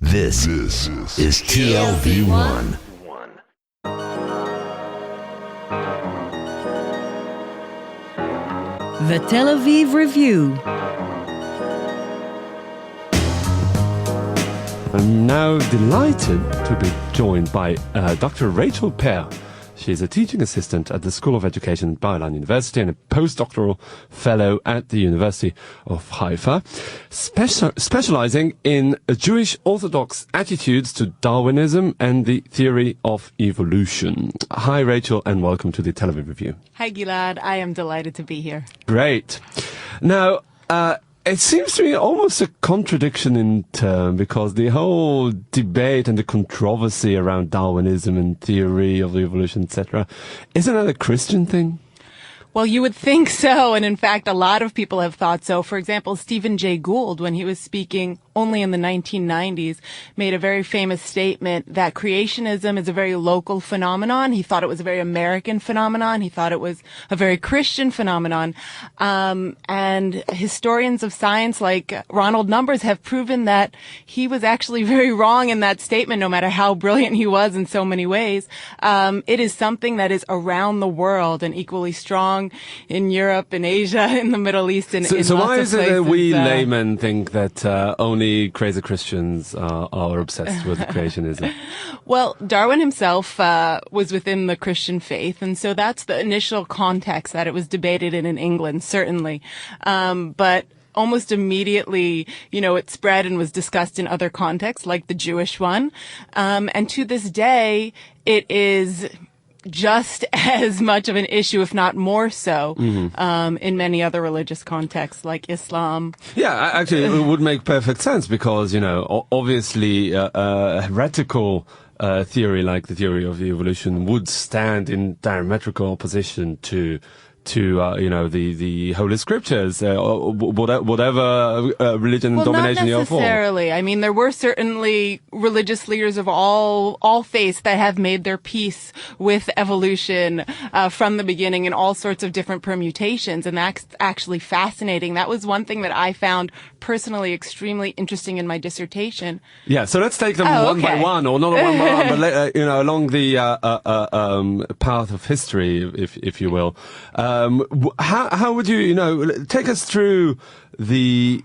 This is TLV1. The Tel Aviv Review. I'm now delighted to be joined by Dr. Rachel Pear. She's a teaching assistant at the School of Education at Bar-Ilan University and a postdoctoral fellow at the University of Haifa, specializing in Jewish Orthodox attitudes to Darwinism and the theory of evolution. Hi, Rachel, and welcome to the Tel Aviv Review. Hi, Gilad. I am delighted to be here. Great. Now, it seems to me almost a contradiction in term, because the whole debate and the controversy around Darwinism and theory of evolution, etc., isn't that a Christian thing? Well, you would think so, and in fact, a lot of people have thought so. For example, Stephen Jay Gould, when he was speaking only in the 1990s, made a very famous statement that creationism is a very local phenomenon. He thought it was a very American phenomenon. He thought it was a very Christian phenomenon. And historians of science like Ronald Numbers have proven that he was actually very wrong in that statement, no matter how brilliant he was in so many ways. It is something that is around the world and equally strong in Europe, in Asia, in the Middle East, and in lots of places. So why is it that we laymen think that only crazy Christians are obsessed with creationism? Well, Darwin himself was within the Christian faith, and so that's the initial context that it was debated in England, certainly. But almost immediately, it spread and was discussed in other contexts, like the Jewish one. And to this day, it is just as much of an issue, if not more so, in many other religious contexts like Islam. Yeah, actually, it would make perfect sense because, obviously, a heretical theory like the theory of evolution would stand in diametrical opposition to the Holy Scriptures, whatever religion and domination you are for. Not necessarily. I mean, there were certainly religious leaders of all faiths that have made their peace with evolution from the beginning in all sorts of different permutations, and that's actually fascinating. That was one thing that I found personally extremely interesting in my dissertation. Yeah, so let's take them one by one, or not one by one, but along the path of history, if you will. How would you, take us through the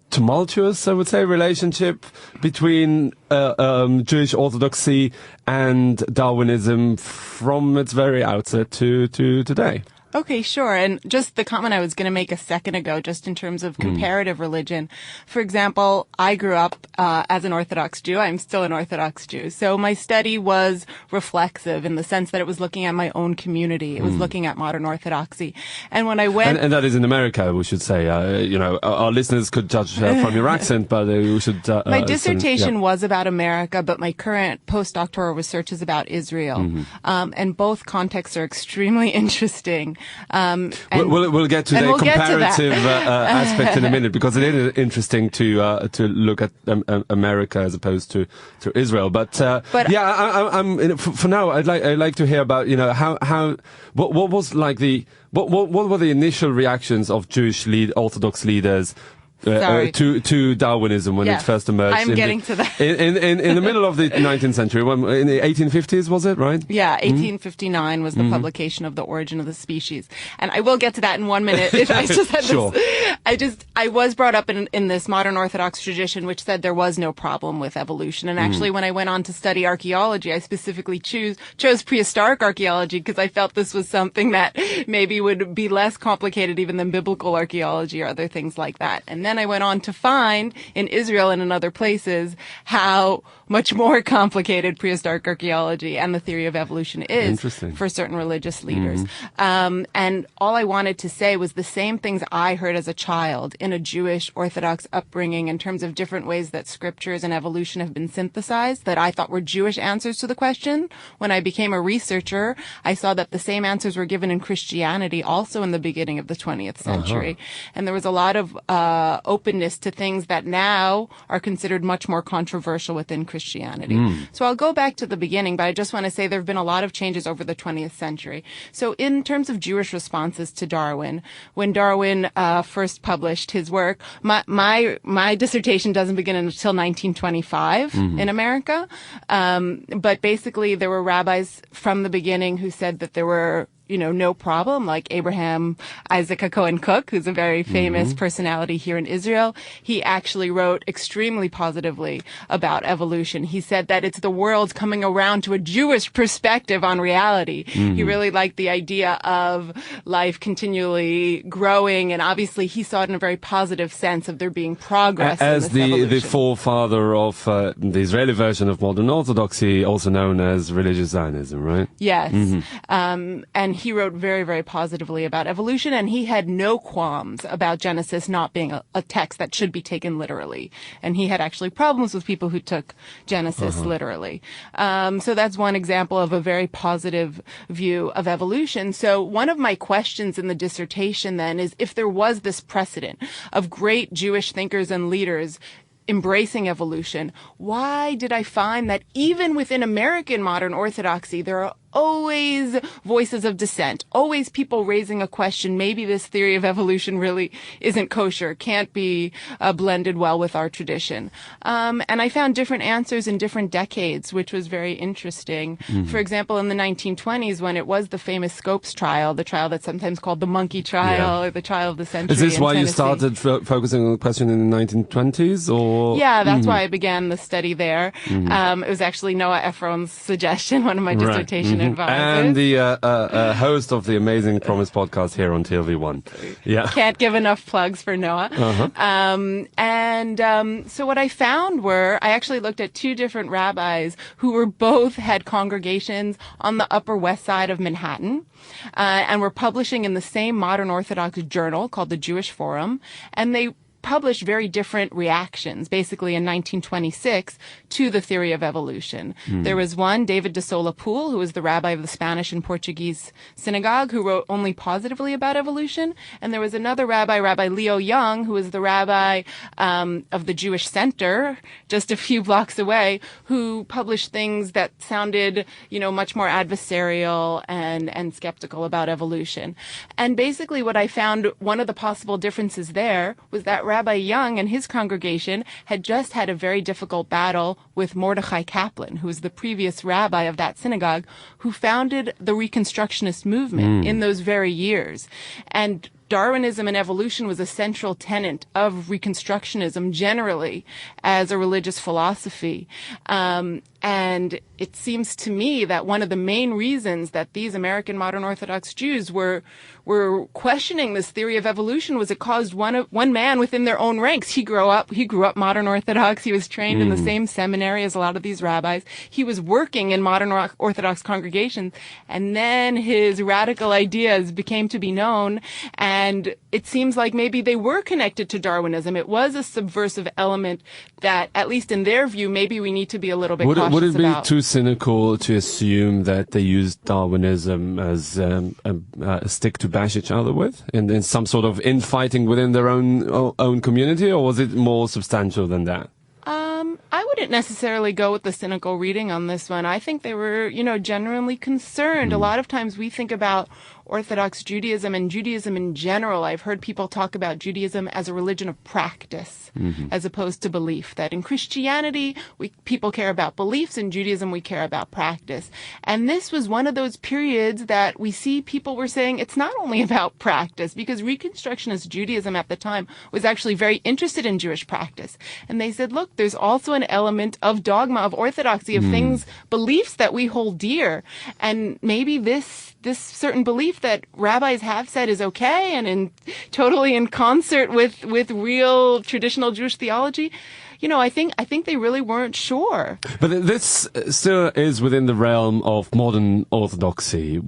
tumultuous, I would say, relationship between Jewish Orthodoxy and Darwinism from its very outset to today? Okay, sure. And just the comment I was going to make a second ago, just in terms of comparative religion. For example, I grew up as an Orthodox Jew. I'm still an Orthodox Jew. So my study was reflexive in the sense that it was looking at my own community. It was looking at modern Orthodoxy. And when I went... And that is in America, we should say. Our listeners could judge from your accent, but we should... my dissertation was about America, but my current postdoctoral research is about Israel. And both contexts are extremely interesting. We'll get to the comparative aspect in a minute, because it is interesting to look at America as opposed to Israel. But I'm for now I'd like to hear about what was like what were the initial reactions of Jewish Orthodox leaders to Darwinism when it first emerged. I'm getting to that. In the middle of the 19th century, in the 1850s, was it, right? Yeah, 1859 was the publication of The Origin of the Species. And I will get to that in 1 minute. I just had I was brought up in this modern Orthodox tradition, which said there was no problem with evolution. And actually, when I went on to study archaeology, I specifically chose prehistoric archaeology because I felt this was something that maybe would be less complicated even than biblical archaeology or other things like that. And then I went on to find in Israel and in other places how much more complicated prehistoric archaeology and the theory of evolution is for certain religious leaders. And all I wanted to say was the same things I heard as a child in a Jewish Orthodox upbringing in terms of different ways that scriptures and evolution have been synthesized that I thought were Jewish answers to the question. When I became a researcher, I saw that the same answers were given in Christianity also in the beginning of the 20th century. And there was a lot of openness to things that now are considered much more controversial within Christianity. Christianity. So I'll go back to the beginning, but I just want to say there have been a lot of changes over the 20th century. So in terms of Jewish responses to Darwin, when Darwin first published his work, my dissertation doesn't begin until 1925 in America. But basically there were rabbis from the beginning who said that there were no problem, like Abraham Isaac Cohen Cook, who's a very famous personality here in Israel. He actually wrote extremely positively about evolution. He said that it's the world coming around to a Jewish perspective on reality. He really liked the idea of life continually growing, and obviously he saw it in a very positive sense of there being progress. As in this the forefather of the Israeli version of modern Orthodoxy, also known as religious Zionism, right? Yes. And he wrote very, very positively about evolution, and he had no qualms about Genesis not being a text that should be taken literally. And he had actually problems with people who took Genesis literally. So that's one example of a very positive view of evolution. So one of my questions in the dissertation then is, if there was this precedent of great Jewish thinkers and leaders embracing evolution, why did I find that even within American modern orthodoxy, there are always voices of dissent, always people raising a question, maybe this theory of evolution really isn't kosher, can't be blended well with our tradition. And I found different answers in different decades, which was very interesting. For example, in the 1920s, when it was the famous Scopes trial, the trial that's sometimes called the monkey trial, or the trial of the century. Is this why you Tennessee. started focusing on the question in the 1920s? Or Yeah, that's why I began the study there. It was actually Noah Ephron's suggestion, one of my dissertation advisors. And the host of the Amazing Promise podcast here on TLV1. Yeah. Can't give enough plugs for Noah. So what I found were, I actually looked at two different rabbis who were both had congregations on the Upper West Side of Manhattan, and were publishing in the same modern Orthodox journal called the Jewish Forum, and they published very different reactions, basically in 1926, to the theory of evolution. There was one, David de Sola Pool, who was the rabbi of the Spanish and Portuguese synagogue, who wrote only positively about evolution. And there was another rabbi, Rabbi Leo Young, who was the rabbi of the Jewish Center, just a few blocks away, who published things that sounded, much more adversarial and skeptical about evolution. And basically what I found, one of the possible differences there was that Rabbi Young and his congregation had just had a very difficult battle with Mordechai Kaplan, who was the previous rabbi of that synagogue, who founded the Reconstructionist movement in those very years. And Darwinism and evolution was a central tenet of Reconstructionism generally as a religious philosophy. And it seems to me that one of the main reasons that these American modern Orthodox Jews were questioning this theory of evolution was it caused one man within their own ranks. He grew up modern Orthodox. He was trained in the same seminary as a lot of these rabbis. He was working in modern Orthodox congregations, and then his radical ideas became to be known, and it seems like maybe they were connected to Darwinism. It was a subversive element that, at least in their view, maybe we need to be a little bit cautious about. Would it be too cynical to assume that they used Darwinism as a stick to bash each other with, in some sort of infighting within their own community, or was it more substantial than that? I wouldn't necessarily go with the cynical reading on this one. I think they were, genuinely concerned. A lot of times we think about Orthodox Judaism and Judaism in general. I've heard people talk about Judaism as a religion of practice as opposed to belief. That in Christianity, people care about beliefs. In Judaism, we care about practice. And this was one of those periods that we see people were saying it's not only about practice, because Reconstructionist Judaism at the time was actually very interested in Jewish practice. And they said, look, there's also an element of dogma, of orthodoxy, of things, beliefs that we hold dear. And maybe this certain belief that rabbis have said is okay and totally in concert with real traditional Jewish theology, I think they really weren't sure. But this still is within the realm of modern orthodoxy.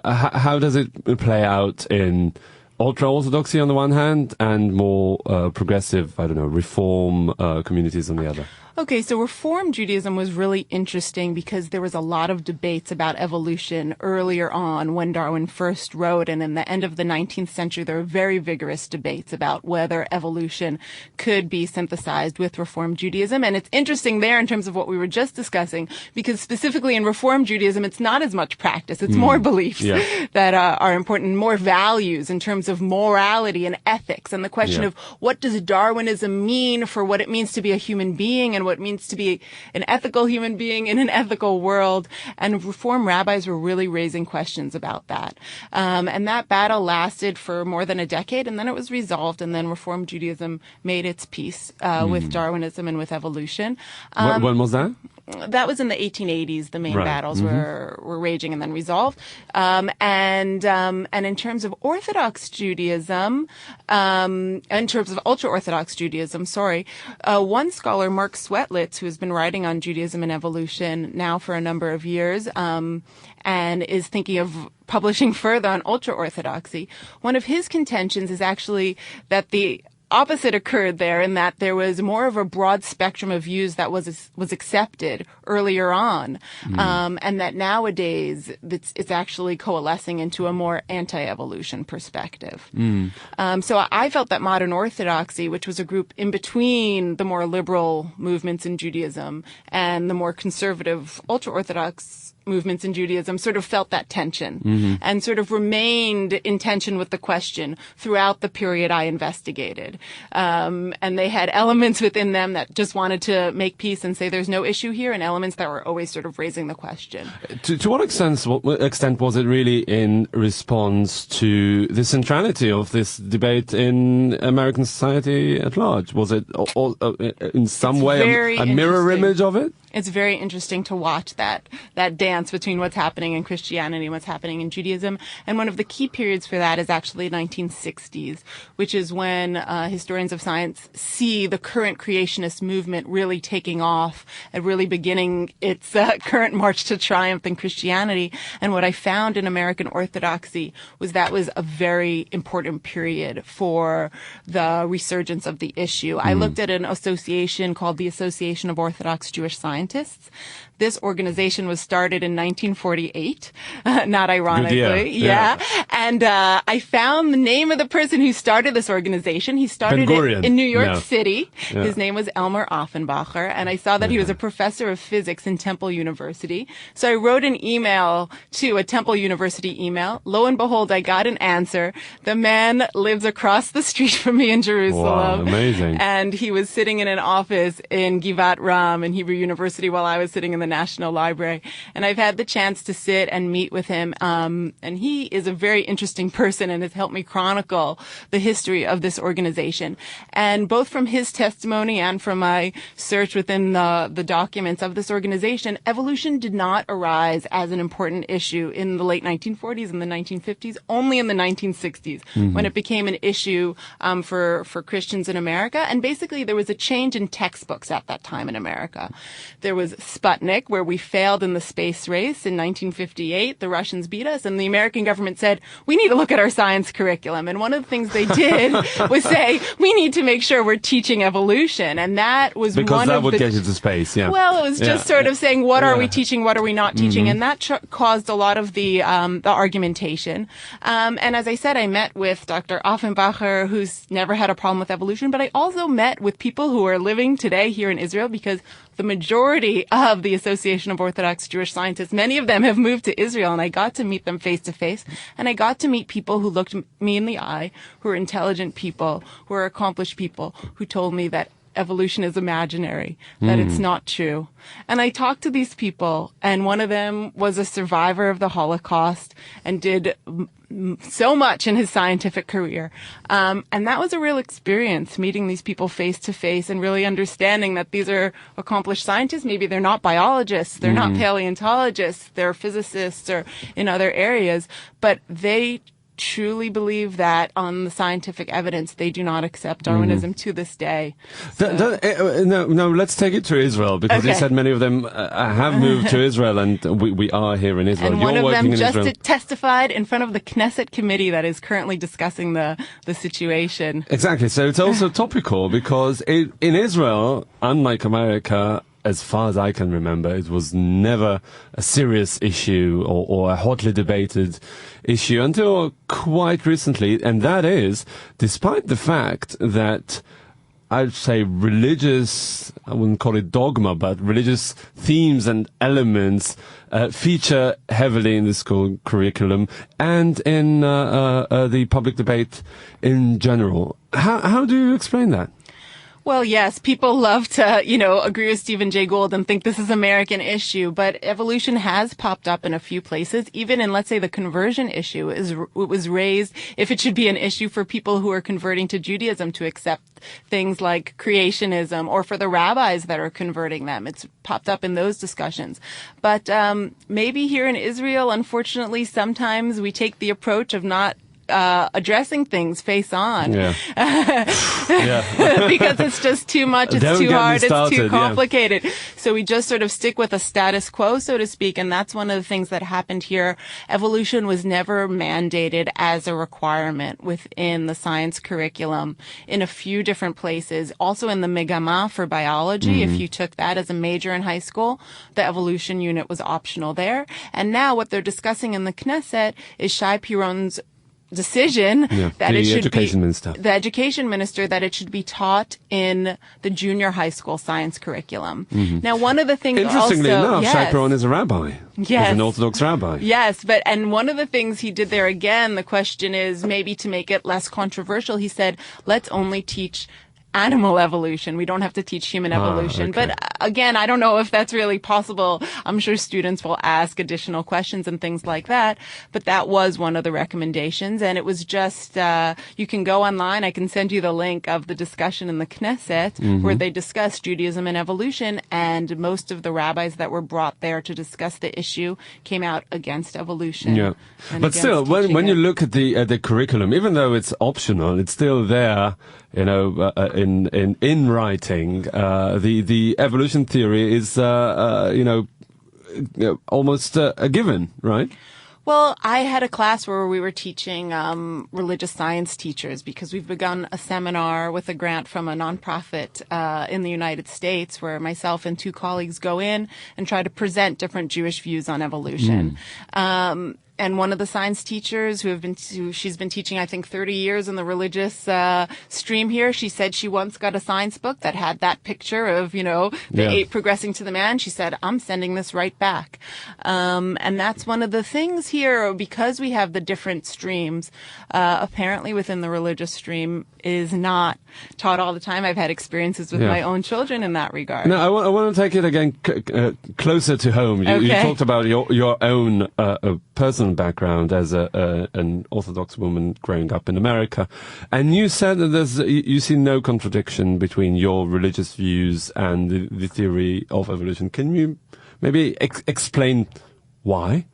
How does it play out in ultra-Orthodoxy on the one hand and more progressive, Reform communities on the other? Okay, so Reform Judaism was really interesting because there was a lot of debates about evolution earlier on when Darwin first wrote, and in the end of the 19th century, there were very vigorous debates about whether evolution could be synthesized with Reform Judaism. And it's interesting there in terms of what we were just discussing, because specifically in Reform Judaism, it's not as much practice. It's more beliefs that are important, more values in terms of morality and ethics, and the question of what does Darwinism mean for what it means to be a human being and what it means to be an ethical human being in an ethical world. And Reform rabbis were really raising questions about that. And that battle lasted for more than a decade, and then it was resolved, and then Reform Judaism made its peace with Darwinism and with evolution. When was that? That was in the 1880s. The main battles were raging and then resolved. And in terms of Orthodox Judaism, in terms of ultra-Orthodox Judaism, one scholar, Mark Swetlitz, who has been writing on Judaism and evolution now for a number of years, and is thinking of publishing further on ultra-Orthodoxy, one of his contentions is actually that the opposite occurred there, in that there was more of a broad spectrum of views that was accepted earlier on, and that nowadays it's actually coalescing into a more anti-evolution perspective. So I felt that modern Orthodoxy, which was a group in between the more liberal movements in Judaism and the more conservative ultra-Orthodox movements in Judaism, sort of felt that tension and sort of remained in tension with the question throughout the period I investigated. And they had elements within them that just wanted to make peace and say there's no issue here, and elements that were always sort of raising the question. To what extent was it really in response to the centrality of this debate in American society at large? Was it in some way a mirror image of it? It's very interesting to watch that dance between what's happening in Christianity and what's happening in Judaism. And one of the key periods for that is actually the 1960s, which is when historians of science see the current creationist movement really taking off and really beginning its current march to triumph in Christianity. And what I found in American Orthodoxy was that was a very important period for the resurgence of the issue. I looked at an association called the Association of Orthodox Jewish Scientists. This organization was started in 1948, not ironically. Yeah. And I found the name of the person who started this organization. He started it in New York City. Yeah. His name was Elmer Offenbacher, and I saw that he was a professor of physics in Temple University. So I wrote an email to a Temple University email. Lo and behold, I got an answer. The man lives across the street from me in Jerusalem. Wow, amazing. And he was sitting in an office in Givat Ram in Hebrew University while I was sitting in the National Library. And I've had the chance to sit and meet with him. And he is a very interesting person and has helped me chronicle the history of this organization. And both from his testimony and from my search within the documents of this organization, evolution did not arise as an important issue in the late 1940s and the 1950s, only in the 1960s when it became an issue for Christians in America. And basically there was a change in textbooks at that time in America. There was Sputnik, where we failed in the space race in 1958. The Russians beat us, and the American government said, we need to look at our science curriculum. And one of the things they did was say, we need to make sure we're teaching evolution. And that was because one that of would the... get you to space, yeah. Well, it was just sort of saying, what are we teaching, what are we not teaching? And that caused a lot of the argumentation. And as I said, I met with Dr. Offenbacher, who's never had a problem with evolution, but I also met with people who are living today here in Israel, because the majority of the Association of Orthodox Jewish Scientists, many of them have moved to Israel, and I got to meet them face to face, and I got to meet people who looked me in the eye, who are intelligent people, who are accomplished people, who told me that evolution is imaginary, that it's not true. And I talked to these people, and one of them was a survivor of the Holocaust and did so much in his scientific career. And that was a real experience, meeting these people face to face and really understanding that these are accomplished scientists. Maybe they're not biologists, they're not paleontologists, they're physicists or in other areas, but they truly believe that on the scientific evidence, they do not accept Darwinism to this day. So. No, let's take it to Israel, because you said many of them have moved to Israel, and we are here in Israel. And You're one of them just Israel. testified in front of the Knesset committee that is currently discussing the situation. Exactly. So it's also topical, because in Israel, unlike America, as far as I can remember, it was never a serious issue or a hotly debated issue until quite recently. And that is, despite the fact that I'd say religious, I wouldn't call it dogma, but religious themes and elements feature heavily in the school curriculum and in the public debate in general. How do you explain that? Well, yes, people love to, agree with Stephen Jay Gould and think this is an American issue, but evolution has popped up in a few places. Even in, let's say, the conversion issue, it was raised if it should be an issue for people who are converting to Judaism to accept things like creationism, or for the rabbis that are converting them. It's popped up in those discussions. But maybe here in Israel, unfortunately, sometimes we take the approach of not addressing things face on. Yeah. Because it's just too much, it's too hard, it's too complicated. Yeah. So we just sort of stick with a status quo, so to speak, and that's one of the things that happened here. Evolution was never mandated as a requirement within the science curriculum in a few different places. Also in the Megama for biology, if you took that as a major in high school, the evolution unit was optional there. And now what they're discussing in the Knesset is Shai Piron's decision that it should be the education minister that it should be taught in the junior high school science curriculum. Now, one of the things interestingly enough, Shai Piron is a rabbi. Yes. He's an Orthodox rabbi. Yes, and one of the things he did there, again, the question is maybe to make it less controversial, he said, let's only teach animal evolution. We don't have to teach human evolution. Okay. But again, I don't know if that's really possible. I'm sure students will ask additional questions and things like that. But that was one of the recommendations. And it was just, you can go online. I can send you the link of the discussion in the Knesset where they discussed Judaism and evolution. And most of the rabbis that were brought there to discuss the issue came out against evolution. Yeah. But still, when you look at the curriculum, even though it's optional, it's still there, in writing. The evolution theory is, almost a given, right? Well, I had a class where we were teaching religious science teachers because we've begun a seminar with a grant from a nonprofit in the United States where myself and two colleagues go in and try to present different Jewish views on evolution. And one of the science teachers she's been teaching, I think, 30 years in the religious stream here. She said she once got a science book that had that picture of, the ape progressing to the man. She said, I'm sending this right back. And that's one of the things here, because we have the different streams, apparently within the religious stream is not taught all the time. I've had experiences with my own children in that regard. No, I want to take it again closer to home. You talked about your own personal background as an Orthodox woman growing up in America, and you said that you see no contradiction between your religious views and the theory of evolution. Can you maybe explain why?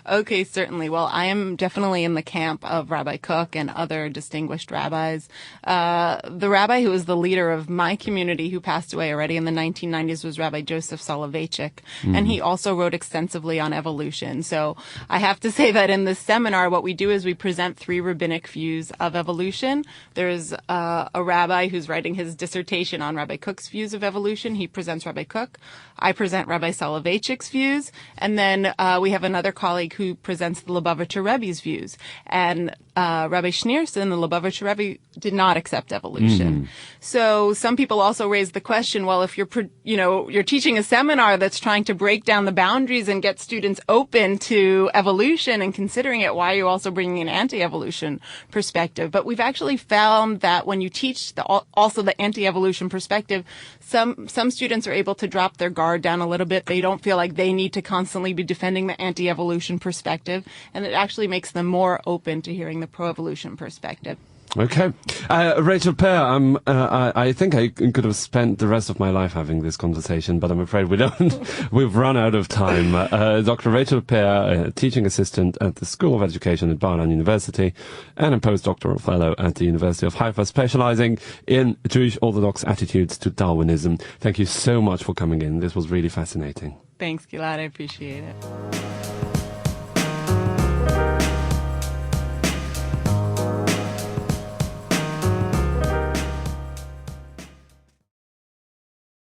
Okay, certainly. Well, I am definitely in the camp of Rabbi Cook and other distinguished rabbis. The rabbi who was the leader of my community who passed away already in the 1990s was Rabbi Joseph Soloveitchik, and he also wrote extensively on evolution. So I have to say that in this seminar, what we do is we present three rabbinic views of evolution. There's a rabbi who's writing his dissertation on Rabbi Cook's views of evolution. He presents Rabbi Cook. I present Rabbi Soloveitchik's views. And then we have another colleague who presents the Lubavitcher Rebbe's views. And Rabbi Schneerson, the Lubavitcher Rebbe, did not accept evolution. So some people also raise the question, well, if you're teaching a seminar that's trying to break down the boundaries and get students open to evolution and considering it, why are you also bringing an anti-evolution perspective? But we've actually found that when you teach also the anti-evolution perspective, some students are able to drop their guard down a little bit. They don't feel like they need to constantly be defending the anti-evolution perspective, and it actually makes them more open to hearing the pro-evolution perspective. Okay. Rachel Pear, I think I could have spent the rest of my life having this conversation, but I'm afraid we don't. We've run out of time. Dr. Rachel Pear, teaching assistant at the School of Education at Bar-Ilan University and a postdoctoral fellow at the University of Haifa, specializing in Jewish Orthodox attitudes to Darwinism. Thank you so much for coming in. This was really fascinating. Thanks, Gilad. I appreciate it.